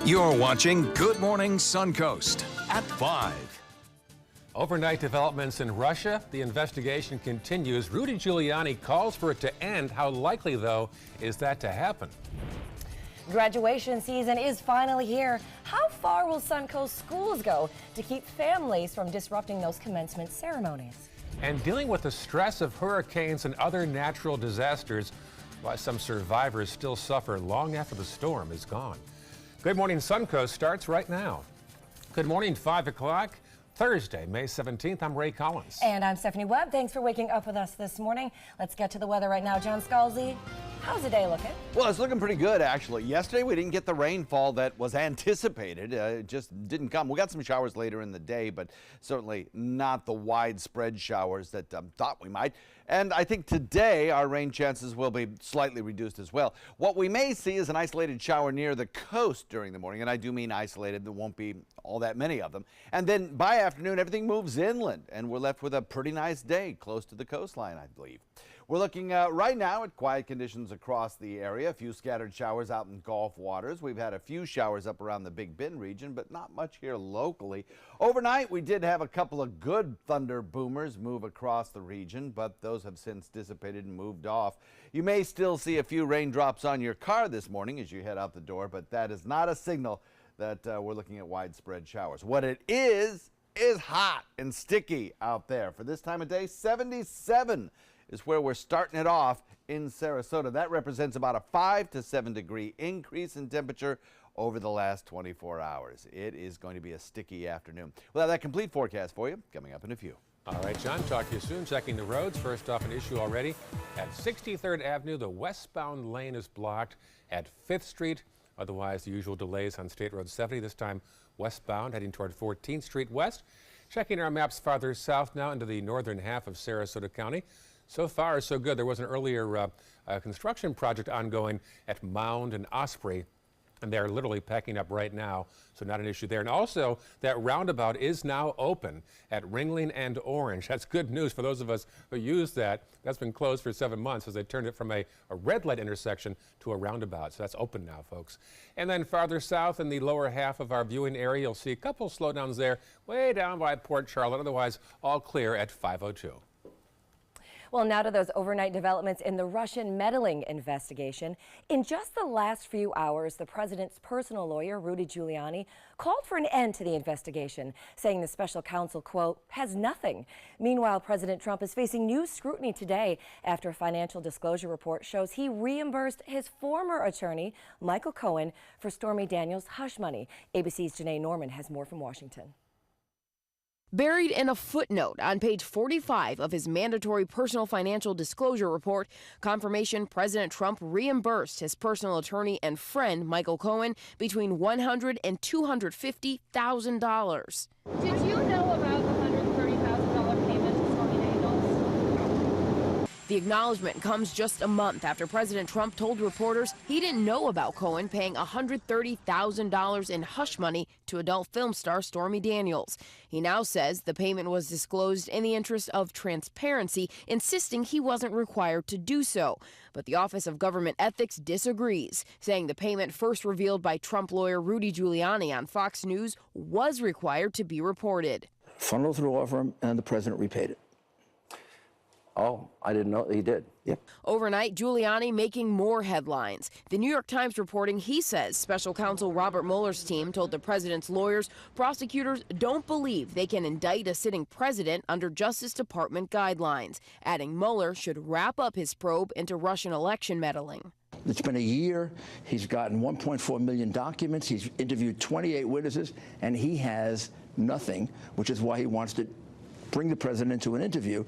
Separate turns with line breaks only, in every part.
You're watching Good Morning Suncoast at 5.
Overnight developments in Russia. The investigation continues. Rudy Giuliani calls for it to end. How likely, though, is that to happen?
Graduation season is finally here. How far will Suncoast schools go to keep families from disrupting those commencement ceremonies?
And dealing with the stress of hurricanes and other natural disasters, why some survivors still suffer long after the storm is gone. Good Morning Suncoast starts right now. Good morning, 5 o'clock, Thursday, May 17th. I'm Ray Collins.
And I'm Stephanie Webb. Thanks for waking up with us this morning. Let's get to the weather right now. John Scalzi, how's the day looking?
Well, it's looking pretty good, actually. Yesterday, we didn't get the rainfall that was anticipated. It just didn't come. We got some showers later in the day, but certainly not the widespread showers that thought we might. And I think today our rain chances will be slightly reduced as well. What we may see is an isolated shower near the coast during the morning, and I do mean isolated. There won't be all that many of them. And then by afternoon, everything moves inland, and we're left with a pretty nice day close to the coastline, I believe. We're looking right now at quiet conditions across the area. A few scattered showers out in Gulf waters. We've had a few showers up around the Big Bend region, but not much here locally. Overnight, we did have a couple of good thunder boomers move across the region, but those have since dissipated and moved off. You may still see a few raindrops on your car this morning as you head out the door, but that is not a signal that we're looking at widespread showers. What it is hot and sticky out there. For this time of day, 77 is where we're starting it off in Sarasota. That represents about a 5 to 7 degree increase in temperature over the last 24 hours. It is going to be a sticky afternoon. We'll have that complete forecast for you coming up in a few.
All right, John, talk to you soon. Checking the roads. First off, an issue already. At 63rd Avenue, the westbound lane is blocked at 5th Street. Otherwise, the usual delays on State Road 70, this time westbound, heading toward 14th Street West. Checking our maps farther south now into the northern half of Sarasota County. So far, so good. There was an earlier construction project ongoing at Mound and Osprey, and they're literally packing up right now, so not an issue there. And also, that roundabout is now open at Ringling and Orange. That's good news for those of us who use that. That's been closed for 7 months as they turned it from a red light intersection to a roundabout. So that's open now, folks. And then farther south in the lower half of our viewing area, you'll see a couple slowdowns there, way down by Port Charlotte. Otherwise, all clear at 5:02.
Well, now to those overnight developments in the Russian meddling investigation. In just the last few hours, the president's personal lawyer, Rudy Giuliani, called for an end to the investigation, saying the special counsel, quote, has nothing. Meanwhile, President Trump is facing new scrutiny today after a financial disclosure report shows he reimbursed his former attorney, Michael Cohen, for Stormy Daniels' hush money. ABC's Janae Norman has more from Washington.
Buried in a footnote on page 45 of his mandatory personal financial disclosure report, confirmation President Trump reimbursed his personal attorney and friend Michael Cohen between $100,000 and $250,000.
Did you know about the $130,000 payment to Stormy Daniels?
The acknowledgement comes just a month after President Trump told reporters he didn't know about Cohen paying $130,000 in hush money to adult film star Stormy Daniels. He now says the payment was disclosed in the interest of transparency, insisting he wasn't required to do so. But the Office of Government Ethics disagrees, saying the payment first revealed by Trump lawyer Rudy Giuliani on Fox News was required to be reported.
Funneled through the law firm, and the president repaid it.
Oh, I didn't know he did.
Yep.
Overnight, Giuliani making more headlines. The New York Times reporting he says special counsel Robert Mueller's team told the president's lawyers prosecutors don't believe they can indict a sitting president under Justice Department guidelines, adding Mueller should wrap up his probe into Russian election meddling.
It's been a year. He's gotten 1.4 million documents. He's interviewed 28 witnesses, and he has nothing, which is why he wants to bring the president into an interview.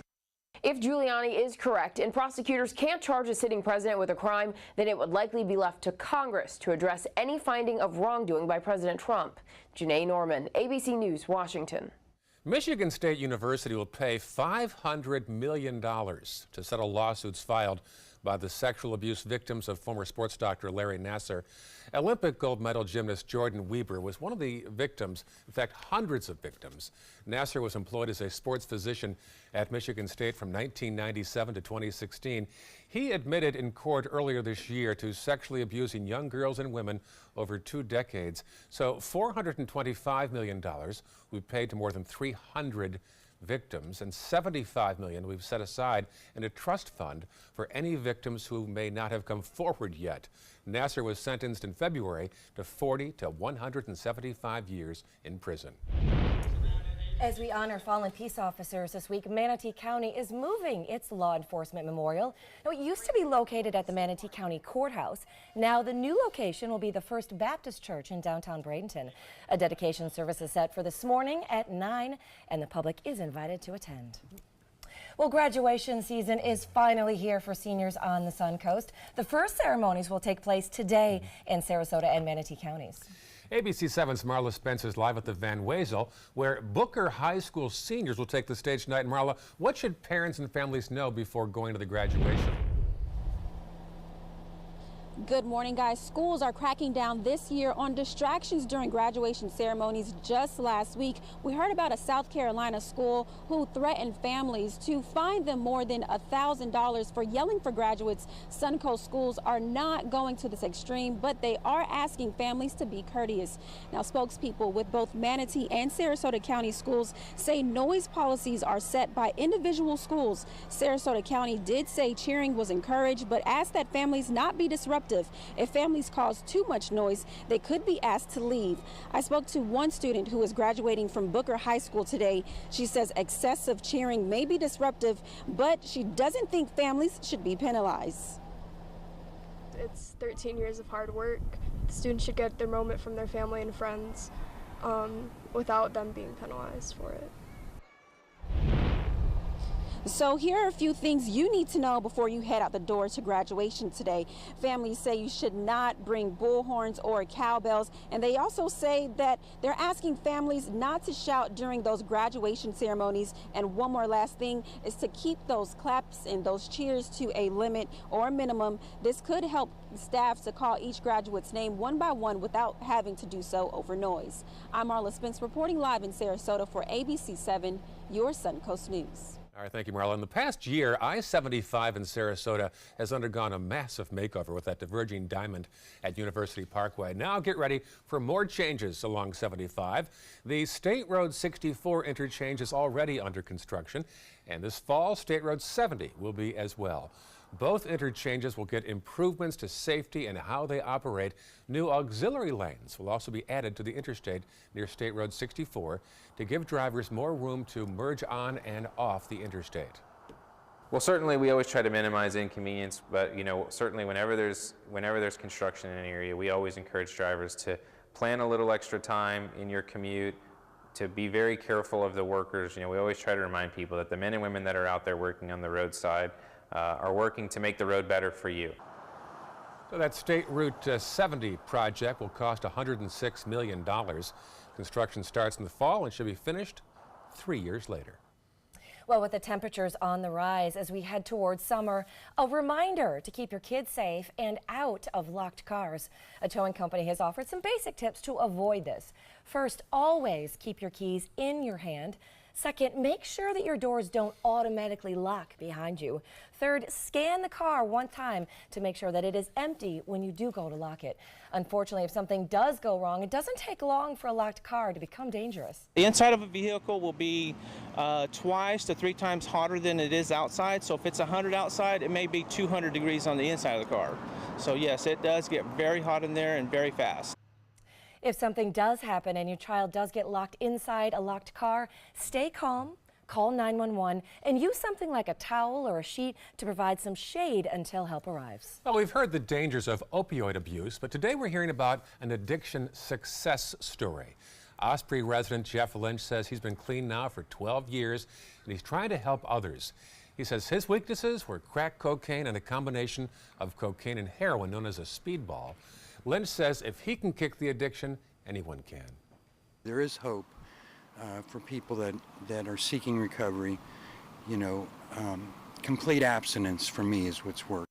If Giuliani is correct and prosecutors can't charge a sitting president with a crime, then it would likely be left to Congress to address any finding of wrongdoing by President Trump. Janae Norman, ABC News, Washington.
Michigan State University will pay $500 million to settle lawsuits filed by the sexual abuse victims of former sports doctor Larry Nassar. Olympic gold medal gymnast Jordan Weber was one of the victims, in fact, hundreds of victims. Nassar was employed as a sports physician at Michigan State from 1997 to 2016. He admitted in court earlier this year to sexually abusing young girls and women over 2 decades. So $425 million we paid to more than 300 victims, and $75 million we've set aside in a trust fund for any victims who may not have come forward yet. Nassar was sentenced in February to 40 to 175 years in prison.
As we honor fallen peace officers this week, Manatee County is moving its law enforcement memorial. Now, it used to be located at the Manatee County Courthouse. Now, the new location will be the First Baptist Church in downtown Bradenton. A dedication service is set for this morning at 9, and the public is invited to attend. Well, graduation season is finally here for seniors on the Suncoast. The first ceremonies will take place today in Sarasota and Manatee counties.
ABC 7's Marla Spencer is live at the Van Wezel, where Booker High School seniors will take the stage tonight. And Marla, what should parents and families know before going to the graduation?
Good morning, guys. Schools are cracking down this year on distractions during graduation ceremonies. Just last week, we heard about a South Carolina school who threatened families to fine them more than $1,000 for yelling for graduates. Suncoast schools are not going to this extreme, but they are asking families to be courteous. Now, spokespeople with both Manatee and Sarasota County schools say noise policies are set by individual schools. Sarasota County did say cheering was encouraged, but asked that families not be disruptive. If families cause too much noise, they could be asked to leave. I spoke to one student who is graduating from Booker High School today. She says excessive cheering may be disruptive, but she doesn't think families should be penalized.
It's 13 years of hard work. The students should get their moment from their family and friends without them being penalized for it.
So here are a few things you need to know before you head out the door to graduation today. Families say you should not bring bullhorns or cowbells, and they also say that they're asking families not to shout during those graduation ceremonies. And one more last thing is to keep those claps and those cheers to a limit or a minimum. This could help staff to call each graduate's name one by one without having to do so over noise. I'm Marla Spence reporting live in Sarasota for ABC 7, your Suncoast News.
All right, thank you, Marla. In the past year, I-75 in Sarasota has undergone a massive makeover with that diverging diamond at University Parkway. Now get ready for more changes along 75. The State Road 64 interchange is already under construction, and this fall, State Road 70 will be as well. Both interchanges will get improvements to safety and how they operate. New auxiliary lanes will also be added to the interstate near State Road 64 to give drivers more room to merge on and off the interstate.
Well, certainly we always try to minimize inconvenience, but certainly whenever there's construction in an area, we always encourage drivers to plan a little extra time in your commute, to be very careful of the workers. We always try to remind people that the men and women that are out there working on the roadside are working to make the road better for you.
So that State Route 70 project will cost $106 million. Construction starts in the fall and should be finished 3 years later.
Well, with the temperatures on the rise as we head towards summer, a reminder to keep your kids safe and out of locked cars. A towing company has offered some basic tips to avoid this. First, always keep your keys in your hand. Second, make sure that your doors don't automatically lock behind you. Third, scan the car one time to make sure that it is empty when you do go to lock it. Unfortunately, if something does go wrong, it doesn't take long for a locked car to become dangerous.
The inside of a vehicle will be 2 to 3 times hotter than it is outside. So if it's 100 outside, it may be 200 degrees on the inside of the car. So yes, it does get very hot in there and very fast.
If something does happen and your child does get locked inside a locked car, stay calm, call 911, and use something like a towel or a sheet to provide some shade until help arrives.
Well, we've heard the dangers of opioid abuse, but today we're hearing about an addiction success story. Osprey resident Jeff Lynch says he's been clean now for 12 years, and he's trying to help others. He says his weaknesses were crack cocaine and a combination of cocaine and heroin known as a speedball. Lynch says if he can kick the addiction, anyone can.
There is hope for people that are seeking recovery. Complete abstinence for me is what's worked.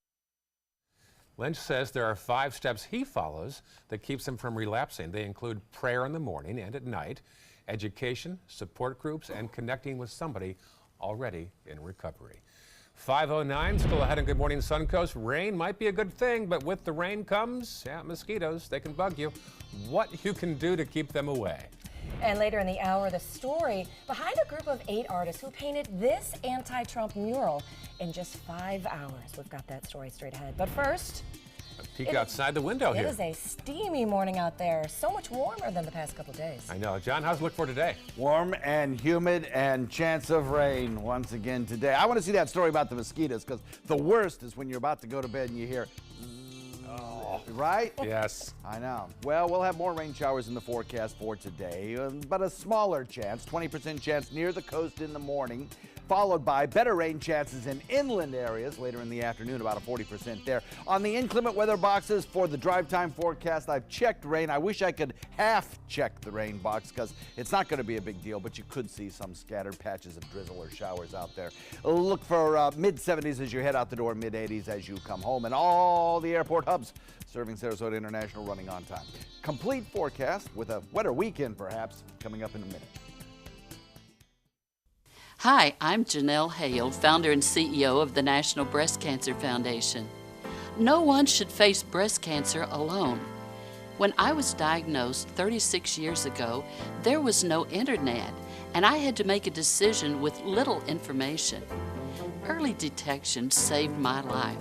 Lynch says there are 5 steps he follows that keeps him from relapsing. They include prayer in the morning and at night, education, support groups, and connecting with somebody already in recovery. 5:09, still ahead in Good Morning Suncoast. Rain might be a good thing, but with the rain comes, mosquitoes. They can bug you. What you can do to keep them away.
And later in the hour, the story behind a group of 8 artists who painted this anti-Trump mural in just 5 hours. We've got that story straight ahead. But first,
a peek outside the window here.
It is a steamy morning out there. So much warmer than the past couple days.
I know. John, how's it look for today?
Warm and humid and chance of rain once again today. I want to see that story about the mosquitoes, because the worst is when you're about to go to bed and you hear, right?
Yes.
I know. Well, we'll have more rain showers in the forecast for today, but a smaller chance, 20% chance near the coast in the morning, followed by better rain chances in inland areas later in the afternoon, about a 40% there. On the inclement weather boxes for the drive time forecast, I've checked rain. I wish I could half check the rain box because it's not going to be a big deal, but you could see some scattered patches of drizzle or showers out there. Look for mid-70s as you head out the door, mid-80s as you come home, and all the airport hubs serving Sarasota International running on time. Complete forecast with a wetter weekend perhaps coming up in a minute.
Hi, I'm Janelle Hale, founder and CEO of the National Breast Cancer Foundation. No one should face breast cancer alone. When I was diagnosed 36 years ago, there was no internet, and I had to make a decision with little information. Early detection saved my life.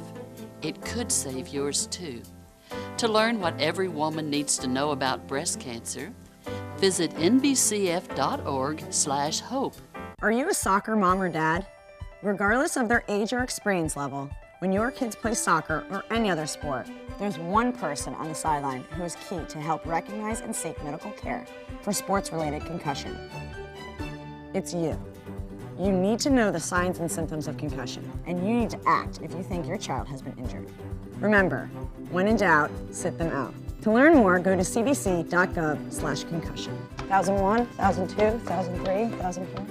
It could save yours too. To learn what every woman needs to know about breast cancer, visit nbcf.org/hope.
Are you a soccer mom or dad? Regardless of their age or experience level, when your kids play soccer or any other sport, there's one person on the sideline who is key to help recognize and seek medical care for sports-related concussion. It's you. You need to know the signs and symptoms of concussion, and you need to act if you think your child has been injured. Remember, when in doubt, sit them out. To learn more, go to cdc.gov/concussion. 1001, 1002, 1003, 1004.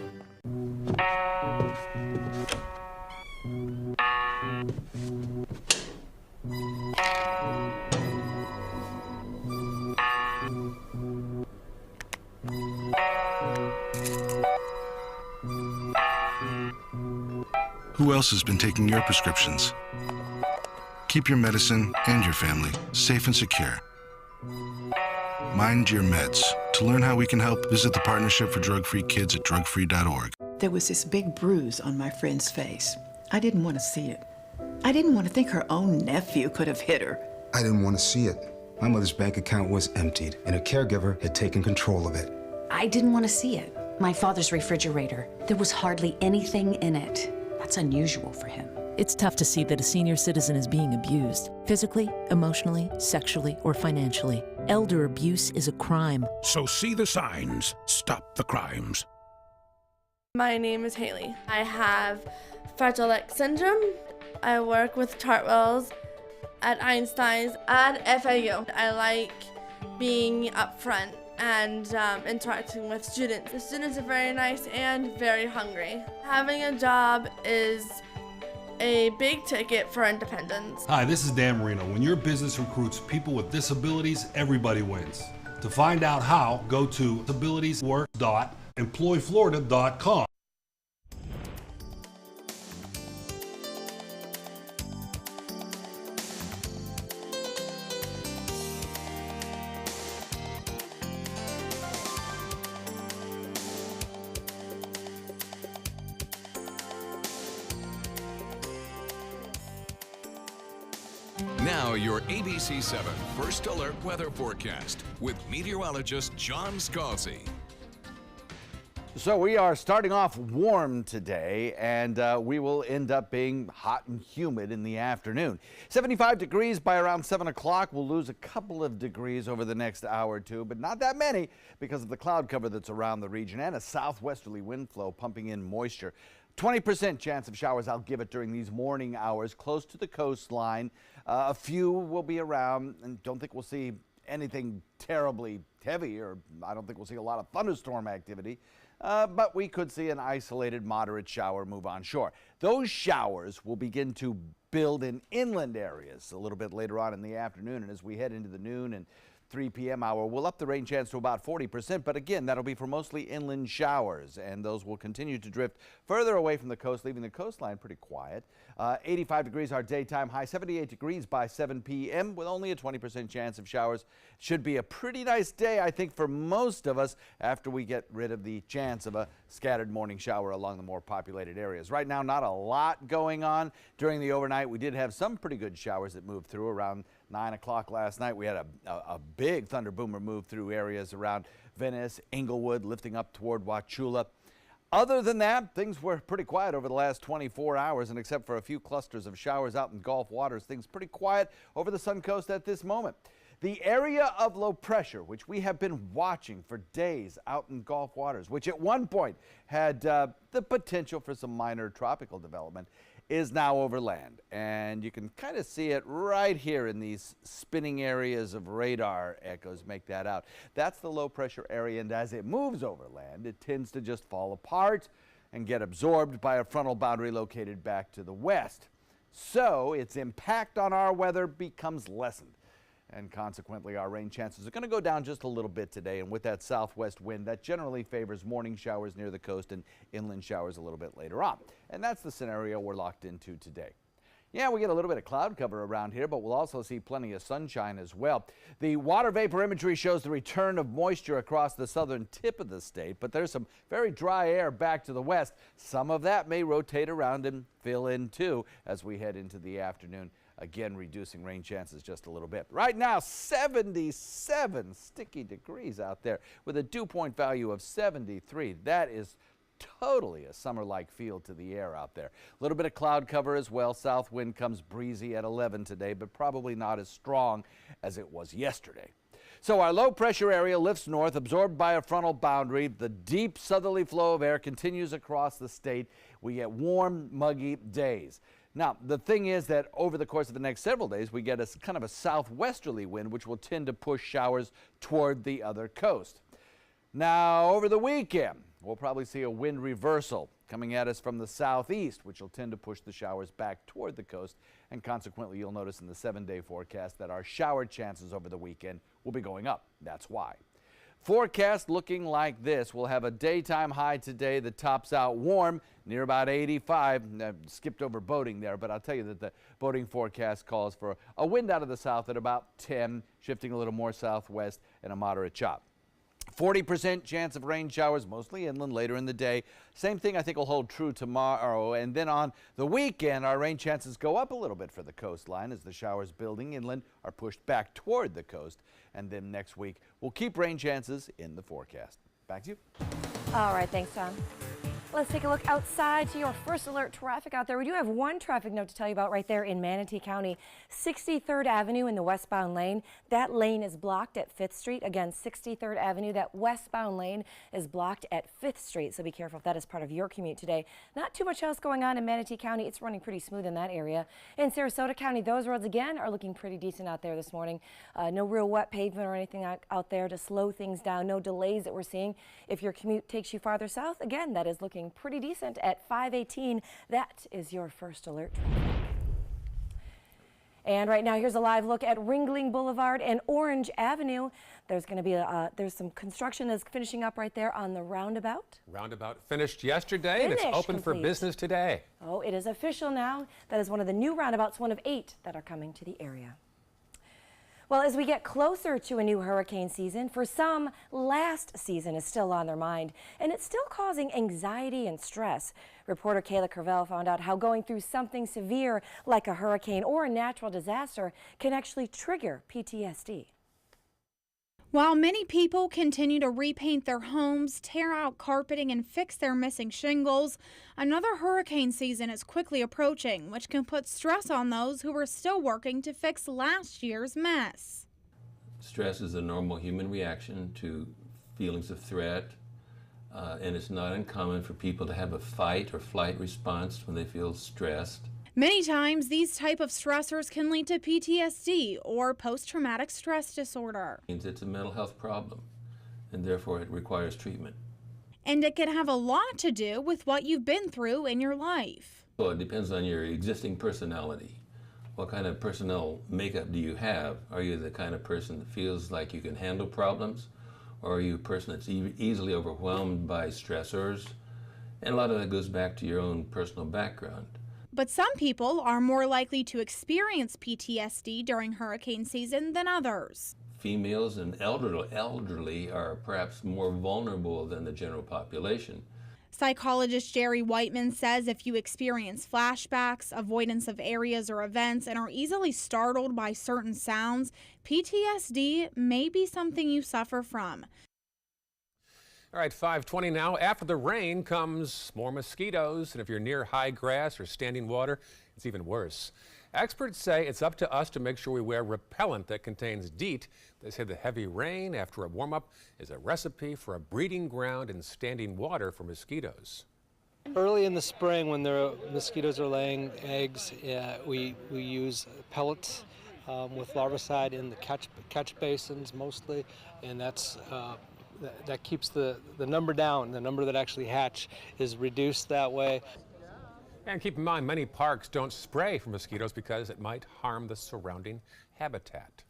Who else has been taking your prescriptions? Keep your medicine and your family safe and secure. Mind your meds. To learn how we can help, visit the Partnership for Drug-Free Kids at drugfree.org.
There was this big bruise on my friend's face. I didn't want to see it. I didn't want to think her own nephew could have hit her.
I didn't want to see it. My mother's bank account was emptied, and a caregiver had taken control of it.
I didn't want to see it. My father's refrigerator, there was hardly anything in it. That's unusual for him.
It's tough to see that a senior citizen is being abused, physically, emotionally, sexually, or financially. Elder abuse is a crime.
So see the signs, stop the crimes.
My name is Haley. I have Fragile X syndrome. I work with Chartwells at Einstein's and FAU. I like being up front and interacting with students. The students are very nice and very hungry. Having a job is a big ticket for independence.
Hi, this is Dan Marino. When your business recruits people with disabilities, everybody wins. To find out how, go to disabilitieswork.employflorida.com.
Now your ABC 7 First Alert Weather Forecast with meteorologist John Scalzi.
So we are starting off warm today, and we will end up being hot and humid in the afternoon. 75 degrees by around 7 o'clock. We'll lose a couple of degrees over the next hour or two, but not that many because of the cloud cover that's around the region and a southwesterly wind flow pumping in moisture. 20% chance of showers, I'll give it during these morning hours close to the coastline. A few will be around, and don't think we'll see anything terribly heavy, or I don't think we'll see a lot of thunderstorm activity. But we could see an isolated moderate shower move on shore. Those showers will begin to build in inland areas a little bit later on in the afternoon, and as we head into the noon and 3 p.m. hour, we'll up the rain chance to about 40%, but again, that'll be for mostly inland showers, and those will continue to drift further away from the coast, leaving the coastline pretty quiet. 85 degrees our daytime high, 78 degrees by 7 p.m. with only a 20% chance of showers. Should be a pretty nice day, I think, for most of us after we get rid of the chance of a scattered morning shower along the more populated areas. Right now, not a lot going on. During the overnight, we did have some pretty good showers that moved through around 9 o'clock last night. We had a big thunder boomer move through areas around Venice, Inglewood, lifting up toward Wauchula. Other than that, things were pretty quiet over the last 24 hours, and except for a few clusters of showers out in Gulf waters, things pretty quiet over the Suncoast at this moment. The area of low pressure, which we have been watching for days out in Gulf waters, which at one point had the potential for some minor tropical development, is now over land, and you can kind of see it right here in these spinning areas of radar echoes make that out. That's the low pressure area, and as it moves over land, it tends to just fall apart and get absorbed by a frontal boundary located back to the west. So its impact on our weather becomes lessened, and consequently our rain chances are going to go down just a little bit today, and with that southwest wind, that generally favors morning showers near the coast and inland showers a little bit later on. And that's the scenario we're locked into today. Yeah, we get a little bit of cloud cover around here, but we'll also see plenty of sunshine as well. The water vapor imagery shows the return of moisture across the southern tip of the state, but there's some very dry air back to the west. Some of that may rotate around and fill in too as we head into the afternoon. Again, reducing rain chances just a little bit. Right now, 77 sticky degrees out there with a dew point value of 73. That is totally a summer-like feel to the air out there. A little bit of cloud cover as well. South wind comes breezy at 11 today, but probably not as strong as it was yesterday. So our low pressure area lifts north, absorbed by a frontal boundary. The deep southerly flow of air continues across the state. We get warm, muggy days. Now, the thing is that over the course of the next several days, we get a kind of a southwesterly wind, which will tend to push showers toward the other coast. Now, over the weekend, we'll probably see a wind reversal coming at us from the southeast, which will tend to push the showers back toward the coast. And consequently, you'll notice in the 7-day forecast that our shower chances over the weekend will be going up. That's why. Forecast looking like this. We'll have a daytime high today that tops out warm near about 85. Skipped over boating there, but I'll tell you that the boating forecast calls for a wind out of the south at about 10, shifting a little more southwest, and a moderate chop. 40% chance of rain showers, mostly inland later in the day. Same thing I think will hold true tomorrow. And then on the weekend, our rain chances go up a little bit for the coastline as the showers building inland are pushed back toward the coast. And then next week, we'll keep rain chances in the forecast. Back to you.
All right, thanks, Tom. Let's take a look outside to your first alert traffic out there. We do have one traffic note to tell you about right there in Manatee County. 63rd Avenue in the westbound lane. That lane is blocked at 5th Street. Again, 63rd Avenue, that westbound lane is blocked at 5th Street. So be careful if that is part of your commute today. Not too much else going on in Manatee County. It's running pretty smooth in that area. In Sarasota County, those roads again are looking pretty decent out there this morning. No real wet pavement or anything out there to slow things down. No delays that we're seeing. If your commute takes you farther south, again, that is looking pretty decent at 518. That is your first alert. And right now, here's a live look at Ringling Boulevard and Orange Avenue. There's going to be there's some construction that's finishing up right there on the roundabout.
Roundabout finished yesterday, and it's open for business today.
Oh, it is official now. That is one of the new roundabouts, one of 8 that are coming to the area. Well, as we get closer to a new hurricane season, for some, last season is still on their mind, and it's still causing anxiety and stress. Reporter Kayla Carvel found out how going through something severe like a hurricane or a natural disaster can actually trigger PTSD.
While many people continue to repaint their homes, tear out carpeting, and fix their missing shingles, another hurricane season is quickly approaching, which can put stress on those who are still working to fix last year's mess.
Stress is a normal human reaction to feelings of threat, and it's not uncommon for people to have a fight or flight response when they feel stressed.
Many times, these type of stressors can lead to PTSD or post-traumatic stress disorder.
It's a mental health problem, and therefore it requires treatment.
And it can have a lot to do with what you've been through in your life.
Well, it depends on your existing personality. What kind of personal makeup do you have? Are you the kind of person that feels like you can handle problems? Or are you a person that's easily overwhelmed by stressors? And a lot of that goes back to your own personal background.
But some people are more likely to experience PTSD during hurricane season than others.
Females and elderly are perhaps more vulnerable than the general population.
Psychologist Jerry Whiteman says if you experience flashbacks, avoidance of areas or events, and are easily startled by certain sounds, PTSD may be something you suffer from.
All right, 5:20 now. After the rain comes more mosquitoes, and if you're near high grass or standing water, it's even worse. Experts say it's up to us to make sure we wear repellent that contains DEET. They say the heavy rain after a warm-up is a recipe for a breeding ground in standing water for mosquitoes.
Early in the spring, when the mosquitoes are laying eggs, we use pellets with larvicide in the catch basins mostly, and that keeps the number down. The number that actually hatch is reduced that way.
And keep in mind, many parks don't spray for mosquitoes because it might harm the surrounding habitat.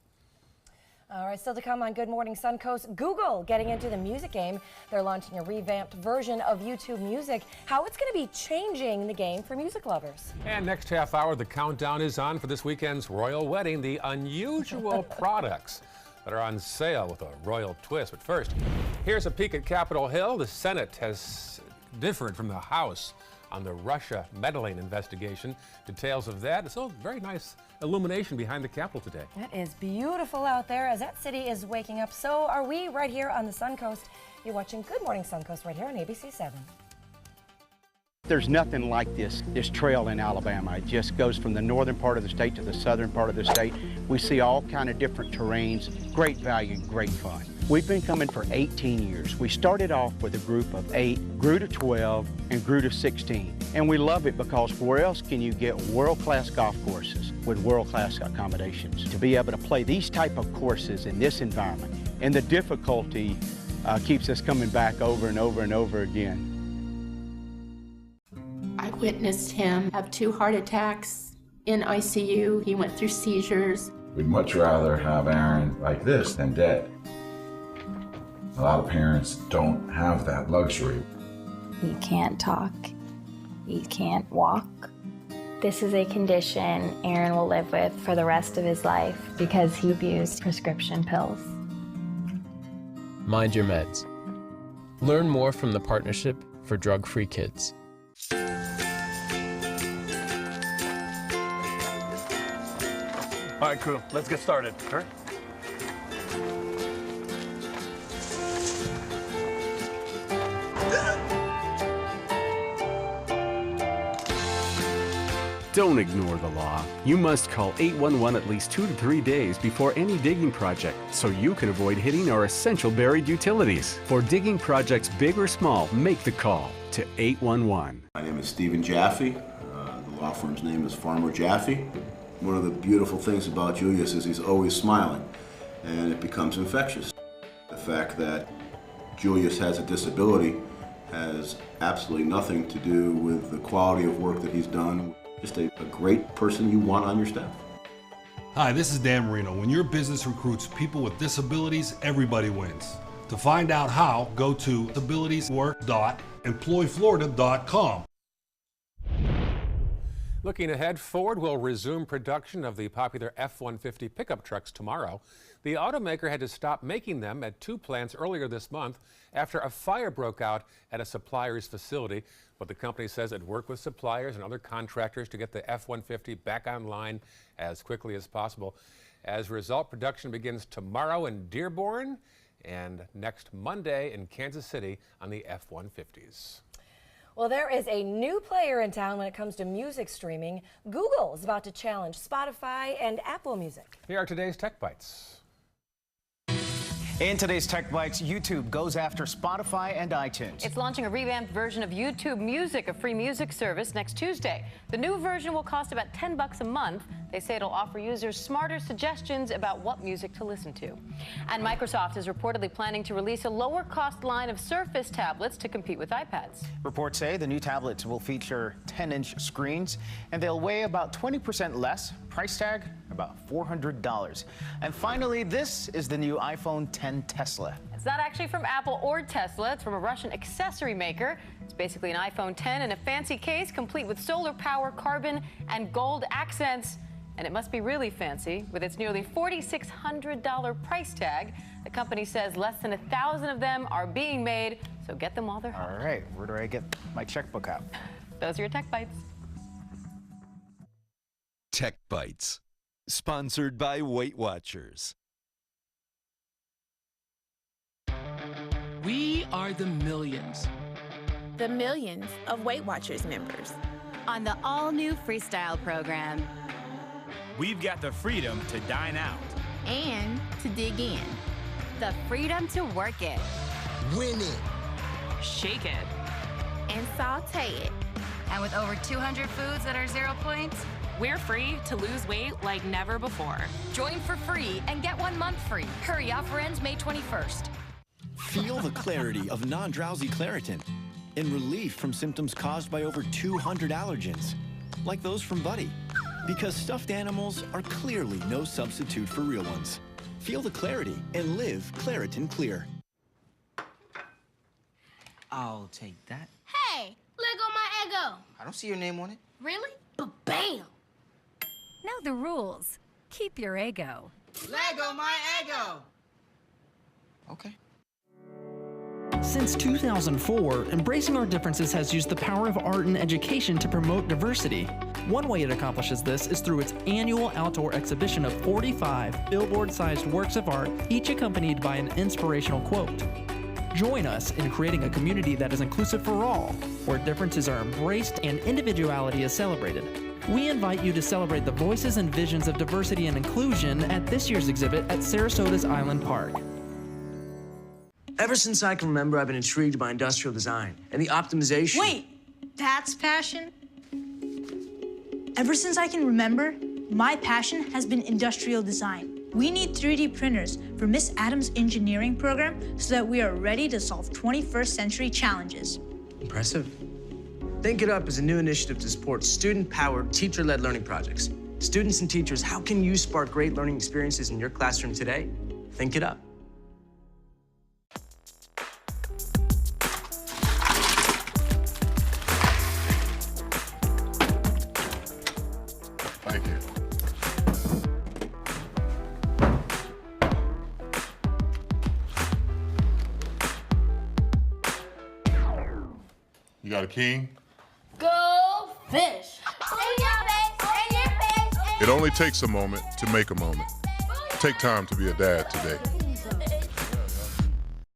All right, still to come on Good Morning Suncoast, Google getting into the music game. They're launching a revamped version of YouTube Music, how it's going to be changing the game for music lovers.
And next half hour, the countdown is on for this weekend's royal wedding, the unusual products that are on sale with a royal twist. But first, here's a peek at Capitol Hill. The Senate has differed from the House on the Russia meddling investigation. Details of that. It's a very nice illumination behind the Capitol today.
It is beautiful out there as that city is waking up. So are we right here on the Suncoast. You're watching Good Morning Suncoast right here on ABC 7.
There's nothing like this trail in Alabama. It just goes from the northern part of the state to the southern part of the state. We see all kind of different terrains, great value, great fun. We've been coming for 18 years. We started off with a group of 8, grew to 12, and grew to 16. And we love it because where else can you get world-class golf courses with world-class accommodations? To be able to play these type of courses in this environment, and the difficulty keeps us coming back over and over and over again.
I witnessed him have 2 heart attacks in ICU. He went through seizures.
We'd much rather have Aaron like this than dead. A lot of parents don't have that luxury.
He can't talk. He can't walk. This is a condition Aaron will live with for the rest of his life because he abused prescription pills.
Mind your meds. Learn more from the Partnership for Drug-Free Kids.
All right, crew, let's get started. Sure.
Don't ignore the law. You must call 811 at least 2 to 3 days before any digging project so you can avoid hitting our essential buried utilities. For digging projects big or small, make the call to 811.
My name is Stephen Jaffe. The law firm's name is Farmer Jaffe. One of the beautiful things about Julius is he's always smiling, and it becomes infectious. The fact that Julius has a disability has absolutely nothing to do with the quality of work that he's done. Just a great person you want on your staff.
Hi, this is Dan Marino. When your business recruits people with disabilities, everybody wins. To find out how, go to disabilitieswork.employflorida.com.
Looking ahead, Ford will resume production of the popular F-150 pickup trucks tomorrow. The automaker had to stop making them at 2 plants earlier this month after a fire broke out at a supplier's facility. But the company says it worked with suppliers and other contractors to get the F-150 back online as quickly as possible. As a result, production begins tomorrow in Dearborn and next Monday in Kansas City on the F-150s.
Well, there is a new player in town when it comes to music streaming. Google is about to challenge Spotify and Apple Music.
Here are today's Tech Bites.
In today's Tech Bites, YouTube goes after Spotify and iTunes.
It's launching a revamped version of YouTube Music, a free music service, next Tuesday. The new version will cost about $10 a month. They say it'll offer users smarter suggestions about what music to listen to. And Microsoft is reportedly planning to release a lower-cost line of Surface tablets to compete with iPads.
Reports say the new tablets will feature 10-inch screens, and they'll weigh about 20% less. Price tag, about $400. And finally, this is the new iPhone 10 Tesla.
It's not actually from Apple or Tesla. It's from a Russian accessory maker. It's basically an iPhone 10 in a fancy case, complete with solar power, carbon, and gold accents. And it must be really fancy, with its nearly $4,600 price tag. The company says less than 1,000 of them are being made, so get them while they're hot.
All right, where do I get my checkbook out?
Those are your Tech Bites.
Tech Bites, sponsored by Weight Watchers.
We are the millions.
The millions of Weight Watchers members.
On the all-new Freestyle program.
We've got the freedom to dine out.
And to dig in.
The freedom to work it.
Win it. Shake it. And saute it.
And with over 200 foods that are 0 points,
we're free to lose weight like never before.
Join for free and get 1 month free. Hurry, offer ends May 21st.
Feel the clarity of non-drowsy Claritin in relief from symptoms caused by over 200 allergens, like those from Buddy. Because stuffed animals are clearly no substitute for real ones. Feel the clarity and live Claritin Clear.
I'll take that.
Hey, Lego my Eggo.
I don't see your name on it.
Really? Ba-bam!
Know the rules. Keep your ego.
Lego my Eggo! Okay.
Since 2004, Embracing Our Differences has used the power of art and education to promote diversity. One way it accomplishes this is through its annual outdoor exhibition of 45 billboard-sized works of art, each accompanied by an inspirational quote. Join us in creating a community that is inclusive for all, where differences are embraced and individuality is celebrated. We invite you to celebrate the voices and visions of diversity and inclusion at this year's exhibit at Sarasota's Island Park.
Ever since I can remember, I've been intrigued by industrial design and the optimization.
Wait, that's passion? Ever since I can remember, my passion has been industrial design. We need 3D printers for Miss Adams' engineering program so that we are ready to solve 21st century challenges.
Impressive. Think It Up is a new initiative to support student-powered, teacher-led learning projects. Students and teachers, how can you spark great learning experiences in your classroom today? Think It Up.
Thank you. You got a king?
Go fish. In your face, in your face.
It only takes a moment to make a moment. Take time to be a dad today.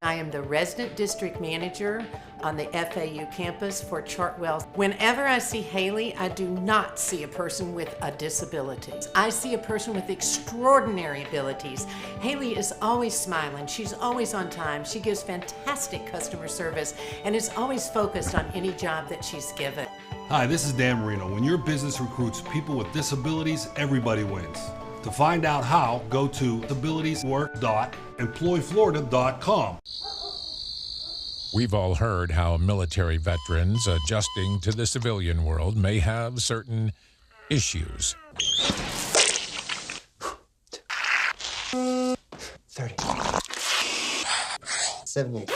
I am the resident district manager on the FAU campus for Chartwell. Whenever I see Haley, I do not see a person with a disability. I see a person with extraordinary abilities. Haley is always smiling. She's always on time. She gives fantastic customer service and is always focused on any job that she's given.
Hi, this is Dan Marino. When your business recruits people with disabilities, everybody wins. To find out how, go to abilitieswork.employflorida.com.
We've all heard how military veterans adjusting to the civilian world may have certain issues.
30. 78.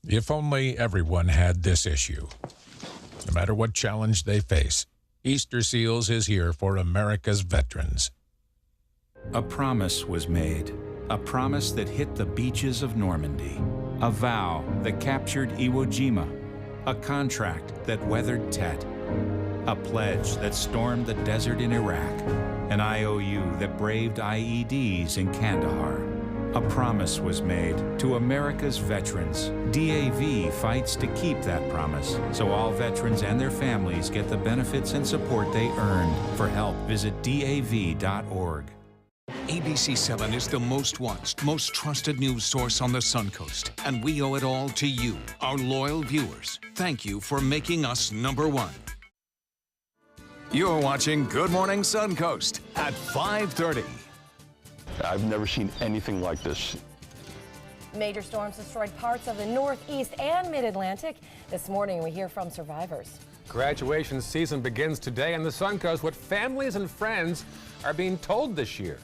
If only everyone had this issue. No matter what challenge they face, Easter Seals is here for America's veterans.
A promise was made, a promise that hit the beaches of Normandy, a vow that captured Iwo Jima, a contract that weathered Tet, a pledge that stormed the desert in Iraq, an IOU that braved IEDs in Kandahar, A promise was made to America's veterans. DAV fights to keep that promise, so all veterans and their families get the benefits and support they earned. For help, visit DAV.org.
ABC7 is the most watched, most trusted news source on the Suncoast, and we owe it all to you, our loyal viewers. Thank you for making us #1. You're watching Good Morning Suncoast at 5:30.
I've never seen anything like this.
Major storms destroyed parts of the Northeast and Mid-Atlantic. This morning, we hear from survivors.
Graduation season begins today on the Suncoast. What families and friends are being told this year.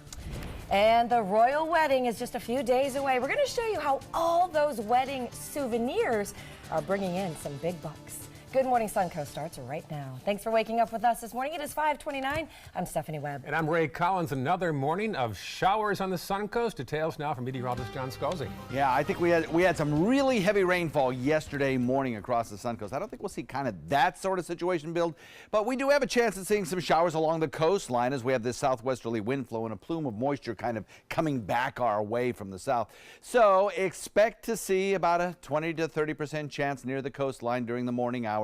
And the royal wedding is just a few days away. We're going to show you how all those wedding souvenirs are bringing in some big bucks. Good Morning Suncoast starts right now. Thanks for waking up with us this morning. It is 5:29. I'm Stephanie Webb.
And I'm Ray Collins. Another morning of showers on the Suncoast. Details now from meteorologist John Scalzi.
Yeah, I think we had some really heavy rainfall yesterday morning across the Suncoast. I don't think we'll see kind of that sort of situation build, but we do have a chance of seeing some showers along the coastline as we have this southwesterly wind flow and a plume of moisture kind of coming back our way from the south. So expect to see about a 20 to 30% chance near the coastline during the morning hours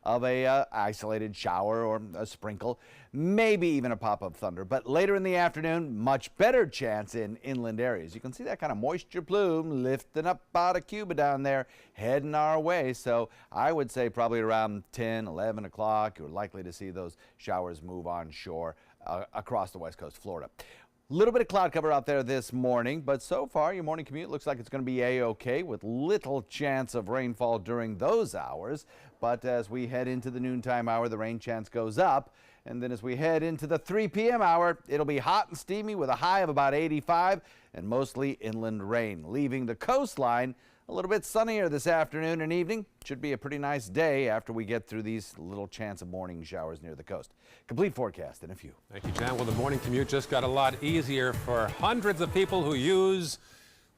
of a isolated shower or a sprinkle, maybe even a pop-up thunder. But later in the afternoon, much better chance in inland areas. You can see that kind of moisture plume lifting up out of Cuba down there, heading our way. So I would say probably around 10, 11 o'clock, you're likely to see those showers move on shore across the west coast of Florida. A little bit of cloud cover out there this morning, but so far your morning commute looks like it's going to be a-okay with little chance of rainfall during those hours. But as we head into the noontime hour, the rain chance goes up. And then as we head into the 3 p.m. hour, it'll be hot and steamy with a high of about 85 and mostly inland rain, leaving the coastline a little bit sunnier this afternoon and evening. Should be a pretty nice day after we get through these little chance of morning showers near the coast. Complete forecast in a few.
Thank you, John. Well, the morning commute just got a lot easier for hundreds of people who use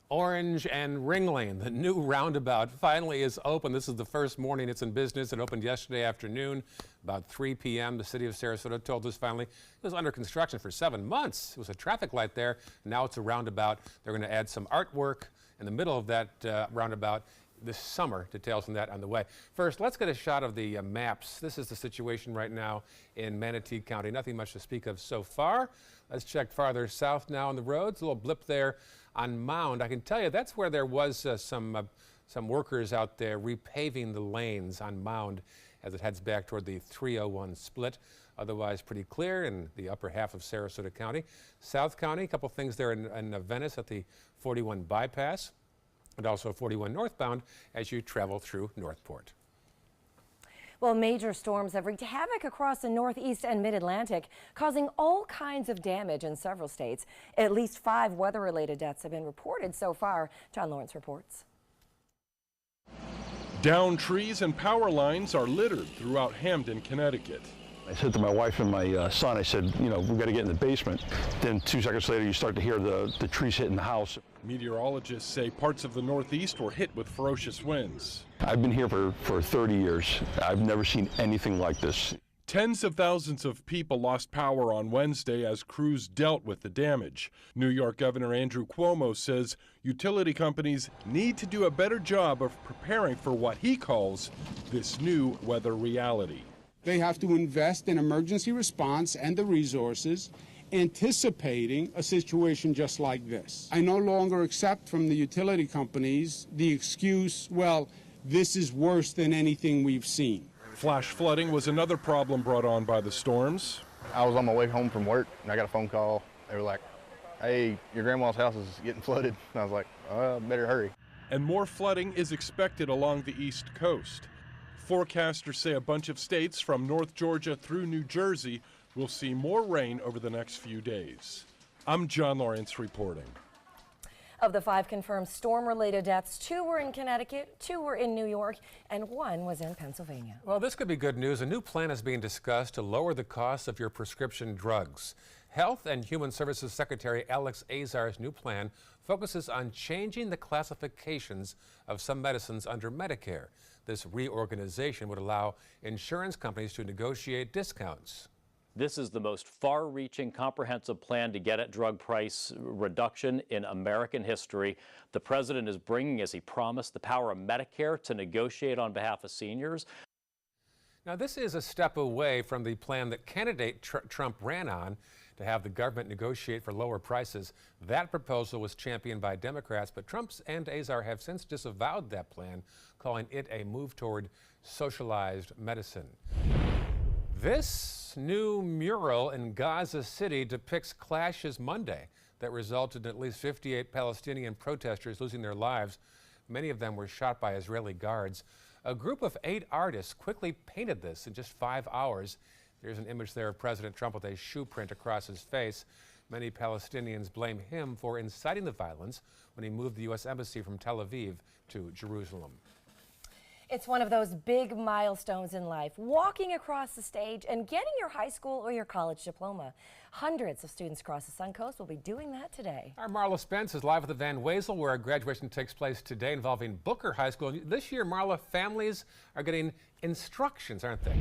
Orange and Ring Lane. The new roundabout finally is open. This is the first morning it's in business. It opened yesterday afternoon, about 3 p.m. The city of Sarasota told us finally it was under construction for 7 months. It was a traffic light there. Now it's a roundabout. They're going to add some artwork in the middle of that roundabout this summer. Details on that on the way. First, let's get a shot of the maps. This is the situation right now in Manatee County. Nothing much to speak of so far. Let's check farther south now on the roads. A little blip there on Mound. I can tell you that's where there was some workers out there repaving the lanes on Mound as it heads back toward the 301 split. Otherwise pretty clear in the upper half of Sarasota County. South County, a couple things there in Venice at the 41 bypass and also 41 northbound as you travel through Northport.
Well, major storms have wreaked havoc across the Northeast and Mid-Atlantic, causing all kinds of damage in several states. At least 5 weather-related deaths have been reported so far. John Lawrence reports.
Downed trees and power lines are littered throughout Hamden, Connecticut.
I said to my wife and my son, I said, you know, we've got to get in the basement. Then 2 seconds later, you start to hear the trees hitting the house.
Meteorologists say parts of the Northeast were hit with ferocious winds.
I've been here for 30 years. I've never seen anything like this.
Tens of thousands of people lost power on Wednesday as crews dealt with the damage. New York Governor Andrew Cuomo says utility companies need to do a better job of preparing for what he calls this new weather reality.
They have to invest in emergency response and the resources, anticipating a situation just like this. I no longer accept from the utility companies the excuse, well, this is worse than anything we've seen.
Flash flooding was another problem brought on by the storms.
I was on my way home from work and I got a phone call. They were like, hey, your grandma's house is getting flooded. And I was like, better hurry.
And more flooding is expected along the East Coast. Forecasters say a bunch of states from North Georgia through New Jersey will see more rain over the next few days. I'm John Lawrence reporting.
Of the 5 confirmed storm-related deaths, 2 were in Connecticut, 2 were in New York, and 1 was in Pennsylvania.
Well, this could be good news. A new plan is being discussed to lower the cost of your prescription drugs. Health and Human Services Secretary Alex Azar's new plan focuses on changing the classifications of some medicines under Medicare. This reorganization would allow insurance companies to negotiate discounts.
This is the most far-reaching, comprehensive plan to get at drug price reduction in American history. The president is bringing, as he promised, the power of Medicare to negotiate on behalf of seniors.
Now, this is a step away from the plan that candidate Trump ran on to have the government negotiate for lower prices. That proposal was championed by Democrats, but Trump and Azar have since disavowed that plan, calling it a move toward socialized medicine. This new mural in Gaza City depicts clashes Monday that resulted in at least 58 Palestinian protesters losing their lives. Many of them were shot by Israeli guards. A group of 8 artists quickly painted this in just 5 hours. There's an image there of President Trump with a shoe print across his face. Many Palestinians blame him for inciting the violence when he moved the U.S. Embassy from Tel Aviv to Jerusalem.
It's one of those big milestones in life, walking across the stage and getting your high school or your college diploma. Hundreds of students across the Suncoast will be doing that today.
Our Marla Spence is live at the Van Wezel, where graduation takes place today, involving Booker High School. This year, Marla, families are getting instructions, aren't they?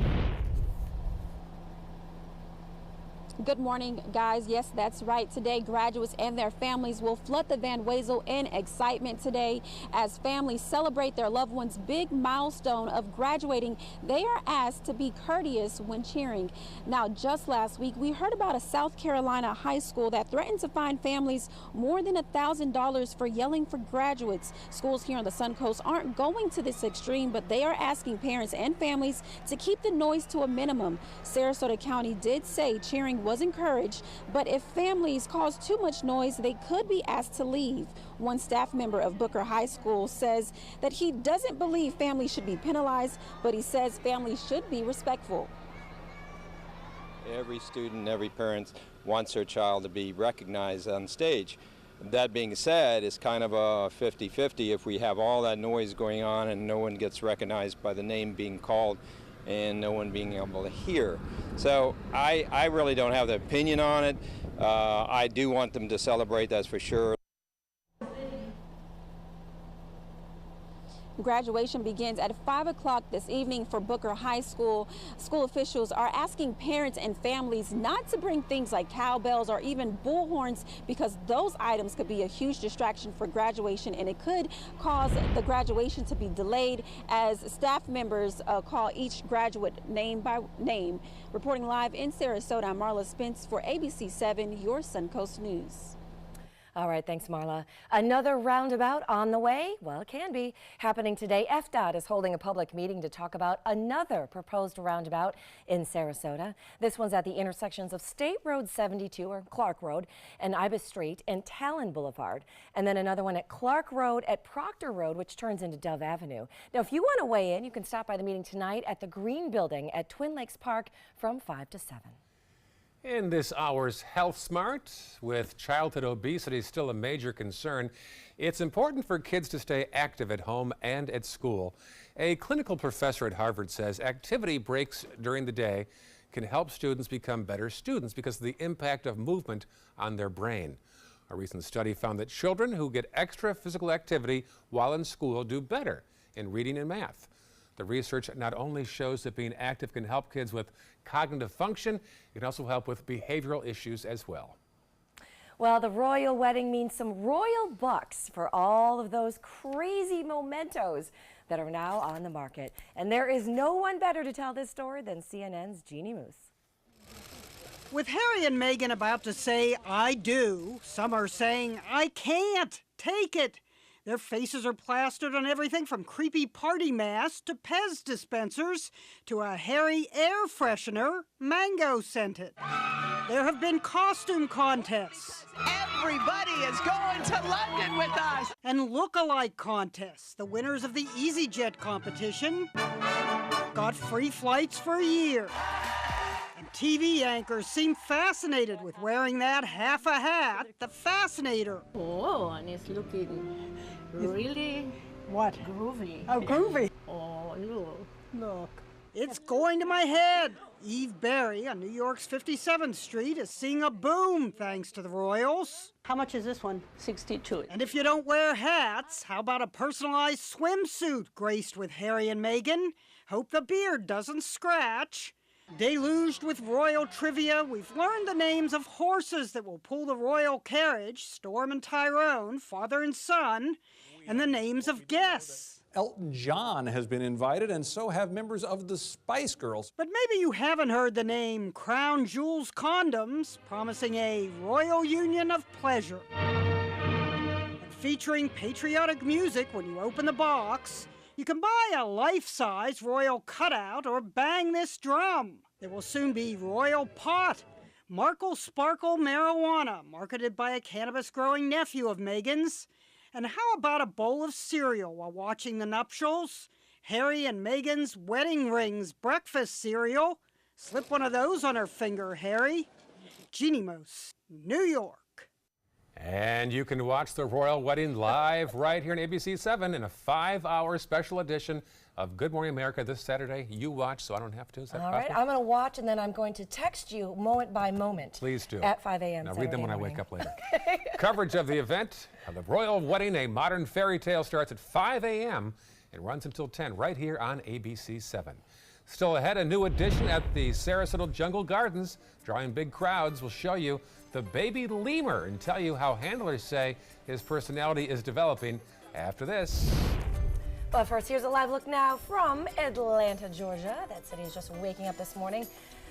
Good morning, guys. Yes, that's right. Today, graduates and their families will flood the Van Wezel in excitement today as families celebrate their loved one's big milestone of graduating. They are asked to be courteous when cheering. Now, just last week, we heard about a South Carolina high school that threatened to fine families more than $1,000 for yelling for graduates. Schools here on the Suncoast aren't going to this extreme, but they are asking parents and families to keep the noise to a minimum. Sarasota County did say cheering was encouraged, but if families cause too much noise, they could be asked to leave. One staff member of Booker High School says that he doesn't believe families should be penalized, but he says families should be respectful.
Every student, every parent wants their child to be recognized on stage. That being said, it's kind of a 50-50 if we have all that noise going on and no one gets recognized by the name being called and no one being able to hear. So I really don't have the opinion on it. I do want them to celebrate, that's for sure.
Graduation begins at 5 o'clock this evening for Booker High School. School officials are asking parents and families not to bring things like cowbells or even bullhorns because those items could be a huge distraction for graduation and it could cause the graduation to be delayed as staff members call each graduate name by name. Reporting live in Sarasota, I'm Marla Spence for ABC 7, your Suncoast News.
All right, thanks, Marla. Another roundabout on the way? Well, it can be. Happening today, FDOT is holding a public meeting to talk about another proposed roundabout in Sarasota. This one's at the intersections of State Road 72, or Clark Road, and Ibis Street and Talon Boulevard. And then another one at Clark Road at Proctor Road, which turns into Dove Avenue. Now, if you want to weigh in, you can stop by the meeting tonight at the Green Building at Twin Lakes Park from 5 to 7.
In this hour's Health Smart, with childhood obesity still a major concern, it's important for kids to stay active at home and at school. A clinical professor at Harvard says activity breaks during the day can help students become better students because of the impact of movement on their brain. A recent study found that children who get extra physical activity while in school do better in reading and math. The research not only shows that being active can help kids with cognitive function, it can also help with behavioral issues as well.
Well, the royal wedding means some royal bucks for all of those crazy mementos that are now on the market. And there is no one better to tell this story than CNN's Jeannie Moose.
With Harry and Meghan about to say, I do, some are saying, I can't, take it. Their faces are plastered on everything from creepy party masks to Pez dispensers to a hairy air freshener, mango scented. There have been costume contests.
Everybody is going to London with us.
And look-alike contests. The winners of the EasyJet competition got free flights for a year. And TV anchors seem fascinated with wearing that half a hat, the Fascinator.
Oh, and it's looking really
what?
Groovy.
Oh, groovy.
Oh, look.
Look. It's going to my head. Eve Berry on New York's 57th Street is seeing a boom thanks to the Royals.
How much is this one? 62.
And if you don't wear hats, how about a personalized swimsuit graced with Harry and Meghan? Hope the beard doesn't scratch. Deluged with royal trivia, we've learned the names of horses that will pull the royal carriage, Storm and Tyrone, father and son, and the names of guests.
Elton John has been invited, and so have members of the Spice Girls.
But maybe you haven't heard the name Crown Jewels Condoms, promising a royal union of pleasure. And featuring patriotic music when you open the box, you can buy a life-size royal cutout or bang this drum. There will soon be Royal Pot, Markle Sparkle Marijuana, marketed by a cannabis-growing nephew of Meghan's. And how about a bowl of cereal while watching the nuptials? Harry and Meghan's wedding rings breakfast cereal. Slip one of those on her finger, Harry. Jeannie Mose, New York.
And you can watch the royal wedding live right here on ABC 7 in a 5-hour special edition of Good Morning America this Saturday. You watch, so I don't have to. Is that
All
possible?
right, I'm going to watch, and then I'm going to text you moment by moment.
Please do.
At 5 a.m.
Now
Saturday
read them when
morning.
I wake up later. Coverage of the event of the royal wedding, a modern fairy tale, starts at 5 a.m. and runs until 10 right here on ABC 7. Still ahead, a new addition at the Sarasota Jungle Gardens, drawing big crowds. We'll show you the baby lemur and tell you how handlers say his personality is developing after this.
But first, here's a live look now from Atlanta, Georgia. That city is just waking up this morning.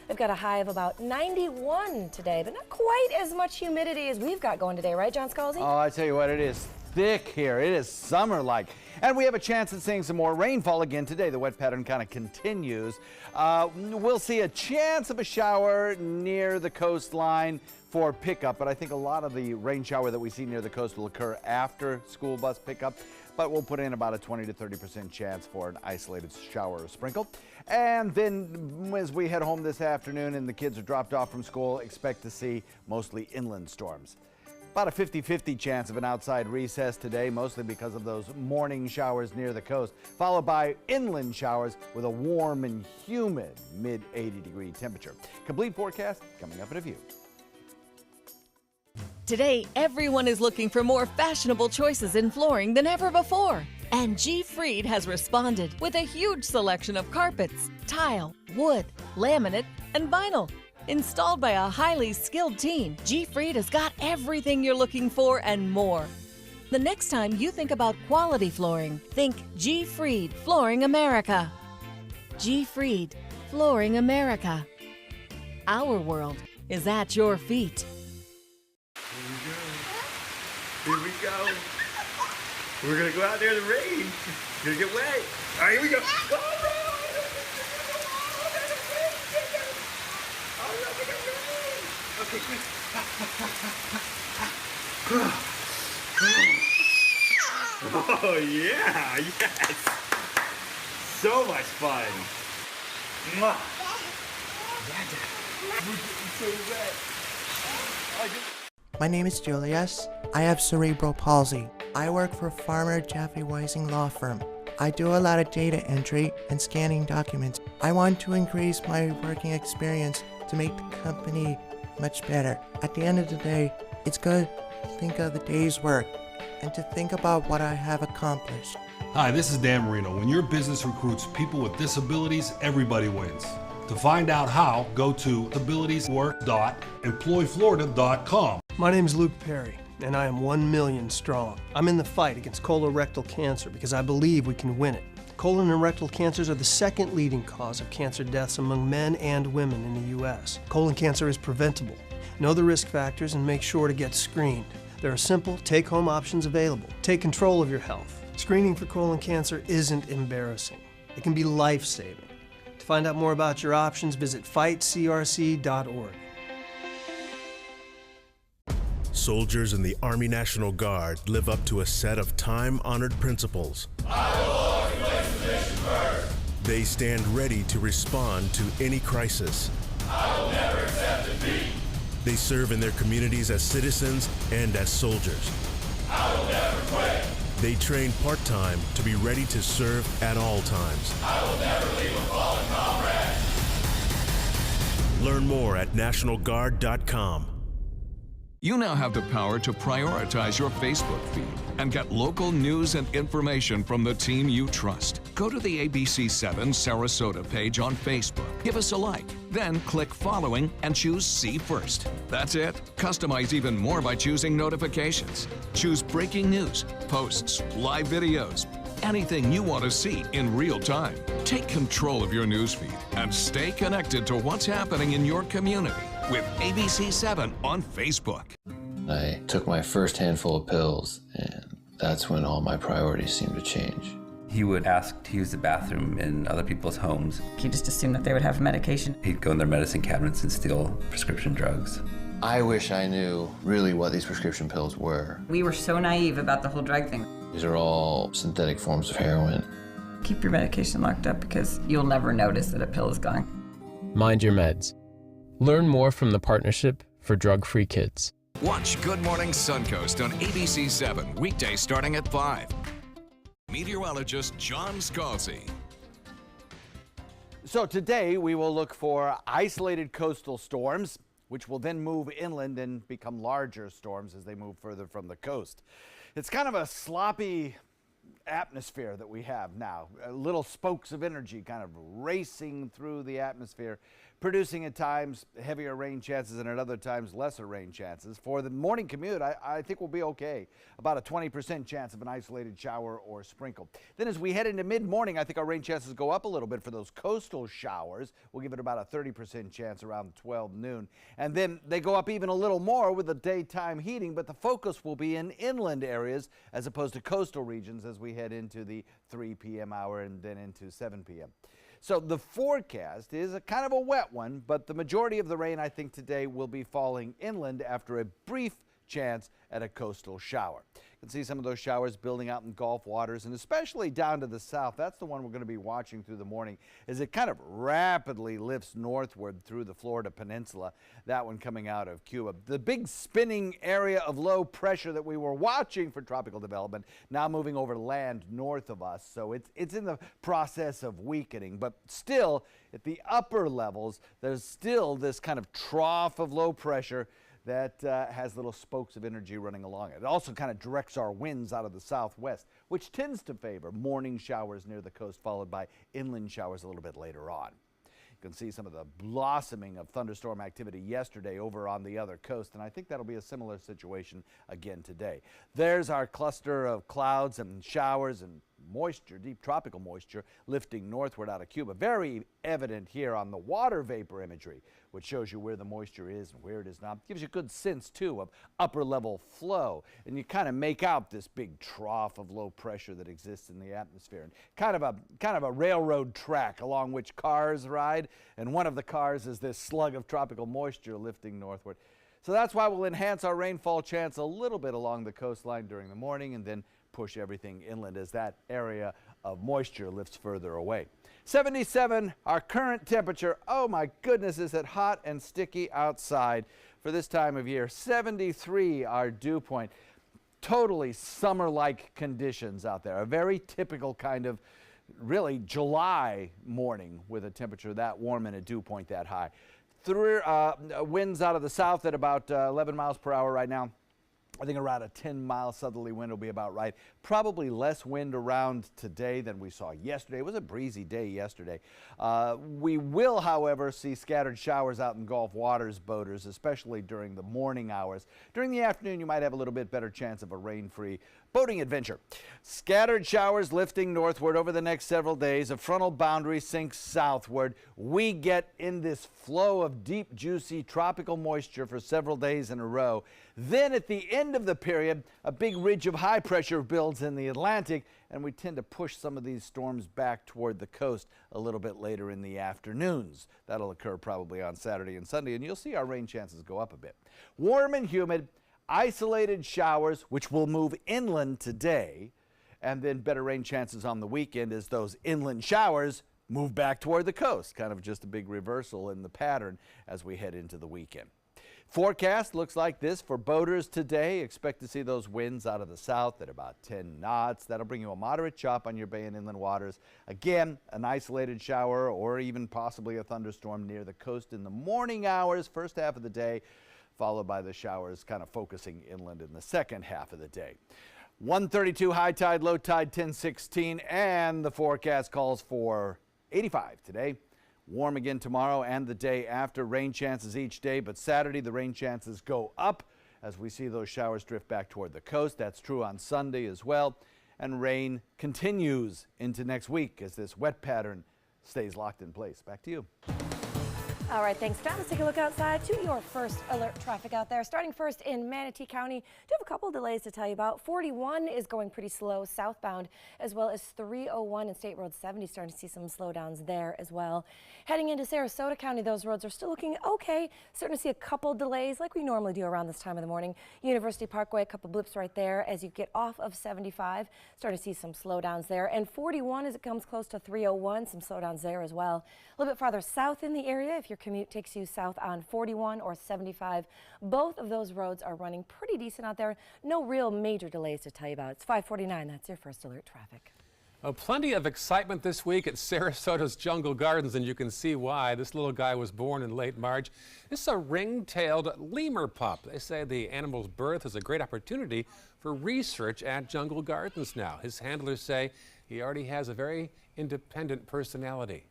They've got a high of about 91 today, but not quite as much humidity as we've got going today, right, John Scalzi?
Oh, I tell you what, it is thick here. It is summer-like. And we have a chance at seeing some more rainfall again today. The wet pattern kind of continues. We'll see a chance of a shower near the coastline for pickup, but I think a lot of the rain shower that we see near the coast will occur after school bus pickup. But we'll put in about a 20 to 30% chance for an isolated shower or sprinkle. And then as we head home this afternoon and the kids are dropped off from school, expect to see mostly inland storms. About a 50-50 chance of an outside recess today, mostly because of those morning showers near the coast, followed by inland showers with a warm and humid mid-80-degree temperature. Complete forecast coming up in a few.
Today, everyone is looking for more fashionable choices in flooring than ever before. And G. Fried has responded with a huge selection of carpets, tile, wood, laminate, and vinyl. Installed by a highly skilled team, G. Fried has got everything you're looking for and more. The next time you think about quality flooring, think G. Fried Flooring America. G. Fried Flooring America. Our world is at your feet.
Here we go. We're gonna go out there in the rain. Gonna get wet. All right, here we go. Go, okay, quick. Oh yeah, yes. So much fun. Mwah. So wet.
My name is Julius. I have cerebral palsy. I work for Farmer Jeffrey Weising Law Firm. I do a lot of data entry and scanning documents. I want to increase my working experience to make the company much better. At the end of the day, it's good to think of the day's work and to think about what I have accomplished.
Hi, this is Dan Marino. When your business recruits people with disabilities, everybody wins. To find out how, go to abilitieswork.employflorida.com.
My name is Luke Perry, and I am 1 million strong. I'm in the fight against colorectal cancer because I believe we can win it. Colon and rectal cancers are the second leading cause of cancer deaths among men and women in the U.S. Colon cancer is preventable. Know the risk factors and make sure to get screened. There are simple take-home options available. Take control of your health. Screening for colon cancer isn't embarrassing. It can be life-saving. To find out more about your options, visit fightcrc.org.
Soldiers in the Army National Guard live up to a set of time-honored principles.
I will always place the mission first.
They stand ready to respond to any crisis.
I will never accept defeat.
They serve in their communities as citizens and as soldiers.
I will never quit.
They train part-time to be ready to serve at all times.
I will never leave a fallen comrade.
Learn more at NationalGuard.com.
You now have the power to prioritize your Facebook feed and get local news and information from the team you trust. Go to the ABC7 Sarasota page on Facebook. Give us a like, then click following and choose See First. That's it. Customize even more by choosing notifications. Choose breaking news, posts, live videos, anything you want to see in real time. Take control of your newsfeed and stay connected to what's happening in your community with ABC7 on Facebook.
I took my first handful of pills, and that's when all my priorities seemed to change.
He would ask to use the bathroom in other people's homes.
He just assumed that they would have medication.
He'd go in their medicine cabinets and steal prescription drugs.
I wish I knew really what these prescription pills were.
We were so naive about the whole drug thing.
These are all synthetic forms of heroin.
Keep your medication locked up because you'll never notice that a pill is gone.
Mind your meds. Learn more from the Partnership for Drug-Free Kids.
Watch Good Morning Suncoast on ABC7, weekdays starting at 5. Meteorologist John Scalzi.
So today we will look for isolated coastal storms, which will then move inland and become larger storms as they move further from the coast. It's kind of a sloppy atmosphere that we have now. Little spokes of energy kind of racing through the atmosphere, producing at times heavier rain chances and at other times lesser rain chances. For the morning commute, I think we'll be okay. About a 20% chance of an isolated shower or sprinkle. Then as we head into mid-morning, I think our rain chances go up a little bit for those coastal showers. We'll give it about a 30% chance around 12 noon. And then they go up even a little more with the daytime heating, but the focus will be in inland areas as opposed to coastal regions as we head into the 3 p.m. hour and then into 7 p.m. So the forecast is a kind of a wet one, but the majority of the rain I think today will be falling inland after a brief chance at a coastal shower. You can see some of those showers building out in Gulf waters and especially down to the south. That's the one we're going to be watching through the morning as it kind of rapidly lifts northward through the Florida Peninsula, that one coming out of Cuba. The big spinning area of low pressure that we were watching for tropical development now moving over land north of us. So it's in the process of weakening, but still at the upper levels, there's still this kind of trough of low pressure that has little spokes of energy running along it. It also kind of directs our winds out of the southwest, which tends to favor morning showers near the coast, followed by inland showers a little bit later on. You can see some of the blossoming of thunderstorm activity yesterday over on the other coast, and I think that'll be a similar situation again today. There's our cluster of clouds and showers and moisture, deep tropical moisture, lifting northward out of Cuba. Very evident here on the water vapor imagery, which shows you where the moisture is and where it is not. Gives you a good sense, too, of upper level flow. And you kind of make out this big trough of low pressure that exists in the atmosphere. And kind of a railroad track along which cars ride. And one of the cars is this slug of tropical moisture lifting northward. So that's why we'll enhance our rainfall chance a little bit along the coastline during the morning and then push everything inland as that area of moisture lifts further away. 77, our current temperature. Oh my goodness, is it hot and sticky outside for this time of year. 73, our dew point. Totally summer-like conditions out there. A very typical kind of really July morning with a temperature that warm and a dew point that high. Winds out of the south at about 11 miles per hour right now. I think around a 10-mile southerly wind will be about right. Probably less wind around today than we saw yesterday. It was a breezy day yesterday. We will, however, see scattered showers out in Gulf waters, boaters, especially during the morning hours. During the afternoon, you might have a little bit better chance of a rain-free boating adventure. Scattered showers lifting northward over the next several days. A frontal boundary sinks southward. We get in this flow of deep, juicy tropical moisture for several days in a row. Then at the end of the period, a big ridge of high pressure builds in the Atlantic, and we tend to push some of these storms back toward the coast a little bit later in the afternoons. That'll occur probably on Saturday and Sunday, and you'll see our rain chances go up a bit. Warm and humid, isolated showers, which will move inland today, and then better rain chances on the weekend as those inland showers move back toward the coast. Kind of just a big reversal in the pattern as we head into the weekend. Forecast looks like this for boaters today. Expect to see those winds out of the south at about 10 knots. That'll bring you a moderate chop on your bay and inland waters. Again, an isolated shower or even possibly a thunderstorm near the coast in the morning hours, first half of the day. followed by the showers kind of focusing inland in the second half of the day. 132 high tide, low tide 10:16, and the forecast calls for 85 today. Warm again tomorrow and the day after. Rain chances each day, but Saturday the rain chances go up as we see those showers drift back toward the coast. That's true on Sunday as well. And rain continues into next week as this wet pattern stays locked in place. Back to you.
All right, thanks, Tom. Let's take a look outside to your first alert traffic out there. Starting first in Manatee County, do have a couple delays to tell you about. 41 is going pretty slow southbound, as well as 301 and State Road 70 starting to see some slowdowns there as well. Heading into Sarasota County, those roads are still looking okay. Starting to see a couple delays like we normally do around this time of the morning. University Parkway, a couple blips right there as you get off of 75. Starting to see some slowdowns there. And 41 as it comes close to 301, some slowdowns there as well. A little bit farther south in the area, if your commute takes you south on 41 or 75, both of those roads are running pretty decent out there. No real major delays to tell you about. It's 5:49. That's your first alert traffic.
Well, plenty of excitement this week at Sarasota's Jungle Gardens, and you can see why. This little guy was born in late March. This is a ring-tailed lemur pup. They say the animal's birth is a great opportunity for research at Jungle Gardens now. His handlers say he already has a very independent personality.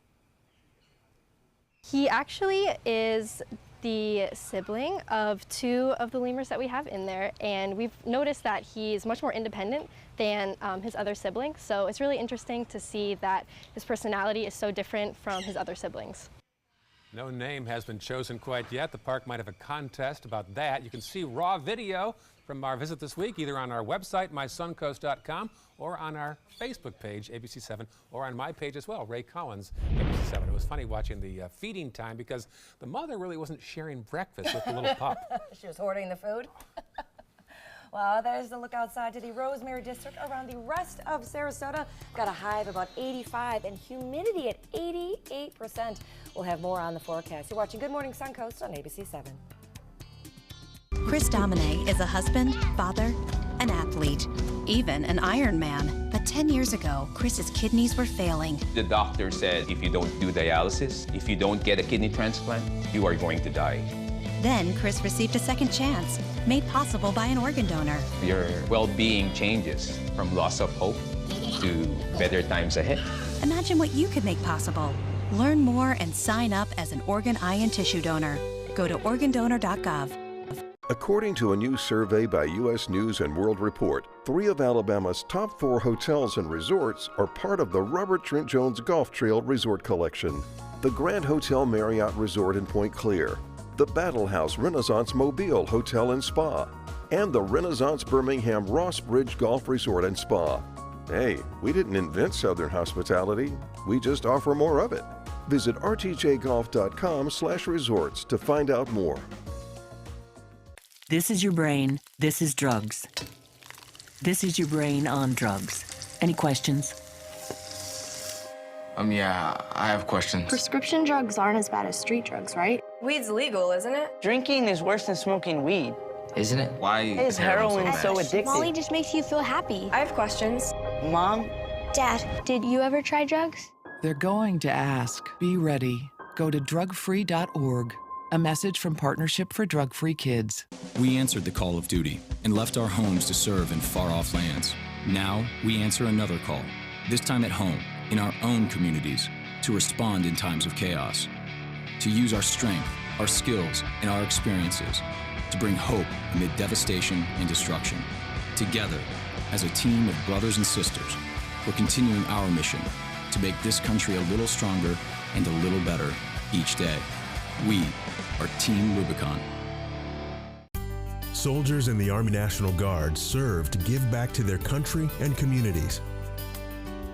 He actually is the sibling of two of the lemurs that we have in there, and we've noticed that he's much more independent than his other siblings, so it's really interesting to see that his personality is so different from his other siblings.
No name has been chosen quite yet. The park might have a contest about that. You can see raw video from our visit this week, either on our website, mysuncoast.com, or on our Facebook page, ABC7, or on my page as well, Ray Collins, ABC7. It was funny watching the feeding time because the mother really wasn't sharing breakfast with the little pup.
She was hoarding the food. Well, there's the look outside to the Rosemary District. Around the rest of Sarasota, got a high of about 85 and humidity at 88%. We'll have more on the forecast. You're watching Good Morning Suncoast on ABC7.
Chris Domine is a husband, father, an athlete, even an Ironman. But 10 years ago, Chris's kidneys were failing.
The doctor said if you don't do dialysis, if you don't get a kidney transplant, you are going to die.
Then Chris received a second chance, made possible by an organ donor.
Your well-being changes from loss of hope to better times ahead.
Imagine what you could make possible. Learn more and sign up as an organ, eye, and tissue donor. Go to organdonor.gov.
According to a new survey by U.S. News & World Report, 3 of Alabama's top 4 hotels and resorts are part of the Robert Trent Jones Golf Trail Resort Collection. The Grand Hotel Marriott Resort in Point Clear, the Battle House Renaissance Mobile Hotel and Spa, and the Renaissance Birmingham Ross Bridge Golf Resort and Spa. Hey, we didn't invent Southern hospitality, we just offer more of it. Visit rtjgolf.com/resorts to find out more.
This is your brain. This is drugs. This is your brain on drugs. Any questions?
Yeah, I have questions.
Prescription drugs aren't as bad as street drugs, right?
Weed's legal, isn't it?
Drinking is worse than smoking weed.
Isn't it? Why
is heroin so addictive?
Molly just makes you feel happy.
I have questions.
Mom?
Dad, did you ever try drugs?
They're going to ask. Be ready. Go to drugfree.org. A message from Partnership for Drug-Free Kids.
We answered the call of duty and left our homes to serve in far-off lands. Now, we answer another call, this time at home, in our own communities, to respond in times of chaos. To use our strength, our skills, and our experiences to bring hope amid devastation and destruction. Together, as a team of brothers and sisters, we're continuing our mission to make this country a little stronger and a little better each day. We are Team Rubicon.
Soldiers in the Army National Guard serve to give back to their country and communities.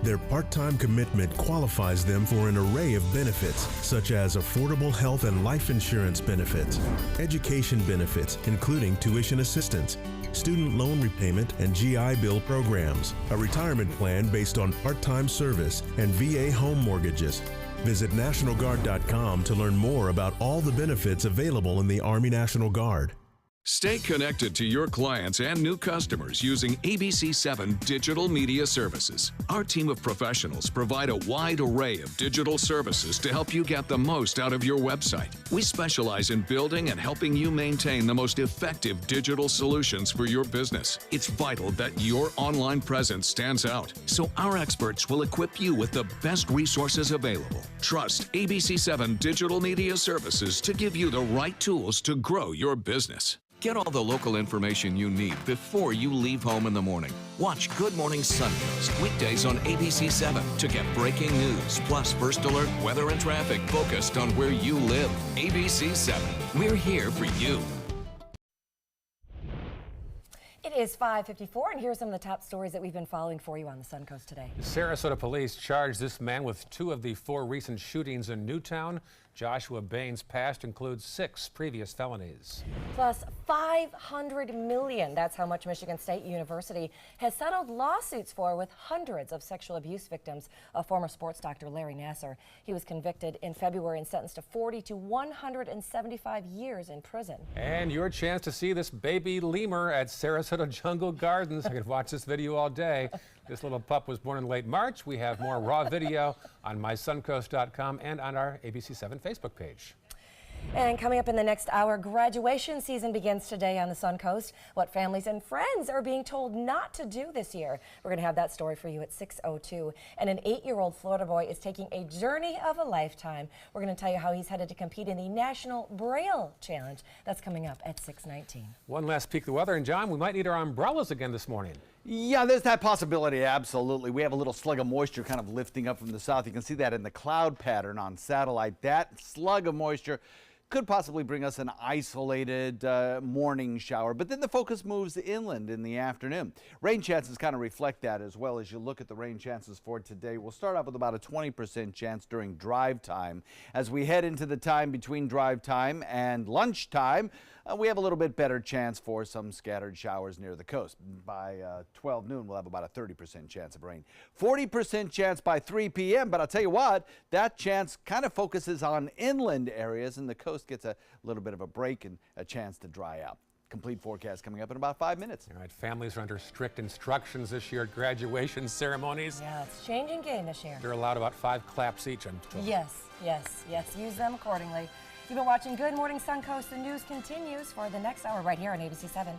Their part-time commitment qualifies them for an array of benefits, such as affordable health and life insurance benefits, education benefits, including tuition assistance, student loan repayment and GI Bill programs, a retirement plan based on part-time service, and VA home mortgages. Visit NationalGuard.com to learn more about all the benefits available in the Army National Guard.
Stay connected to your clients and new customers using ABC7 Digital Media Services. Our team of professionals provide a wide array of digital services to help you get the most out of your website. We specialize in building and helping you maintain the most effective digital solutions for your business. It's vital that your online presence stands out, so our experts will equip you with the best resources available. Trust ABC7 Digital Media Services to give you the right tools to grow your business. Get all the local information you need before you leave home in the morning. Watch Good Morning Suncoast weekdays on ABC7 to get breaking news, plus first alert, weather and traffic focused on where you live. ABC7, we're here for you.
It is 5:54, and here's some of the top stories that we've been following for you on the Suncoast today.
Sarasota police charged this man with 2 of the 4 recent shootings in Newtown. Joshua Bain's past includes 6 previous felonies.
Plus $500 million. That's how much Michigan State University has settled lawsuits for with hundreds of sexual abuse victims of former sports doctor Larry Nassar. He was convicted in February and sentenced to 40 to 175 years in prison.
And your chance to see this baby lemur at Sarasota Jungle Gardens. I could watch this video all day. This little pup was born in late March. We have more raw video on mysuncoast.com and on our ABC7 Facebook page.
And coming up in the next hour, graduation season begins today on the Suncoast. What families and friends are being told not to do this year. We're going to have that story for you at 6:02. And an 8-year-old Florida boy is taking a journey of a lifetime. We're going to tell you how he's headed to compete in the National Braille Challenge. That's coming up at 6:19.
One last peek at the weather. And John, we might need our umbrellas again this morning.
Yeah, there's that possibility, absolutely. We have a little slug of moisture kind of lifting up from the south. You can see that in the cloud pattern on satellite. That slug of moisture could possibly bring us an isolated morning shower, but then the focus moves inland in the afternoon. Rain chances kind of reflect that as well as you look at the rain chances for today. We'll start off with about a 20% chance during drive time. As we head into the time between drive time and lunchtime, we have a little bit better chance for some scattered showers near the coast. By 12 noon, we'll have about a 30% chance of rain. 40% chance by 3 p.m., but I'll tell you what, that chance kind of focuses on inland areas, and the coast gets a little bit of a break and a chance to dry out. Complete forecast coming up in about 5 minutes.
All right, families are under strict instructions this year at graduation ceremonies.
Yeah, it's changing game this year.
They're allowed about 5 claps each, I'm told.
Yes, yes, yes. Use them accordingly. You've been watching Good Morning Suncoast. The news continues for the next hour right here on ABC7.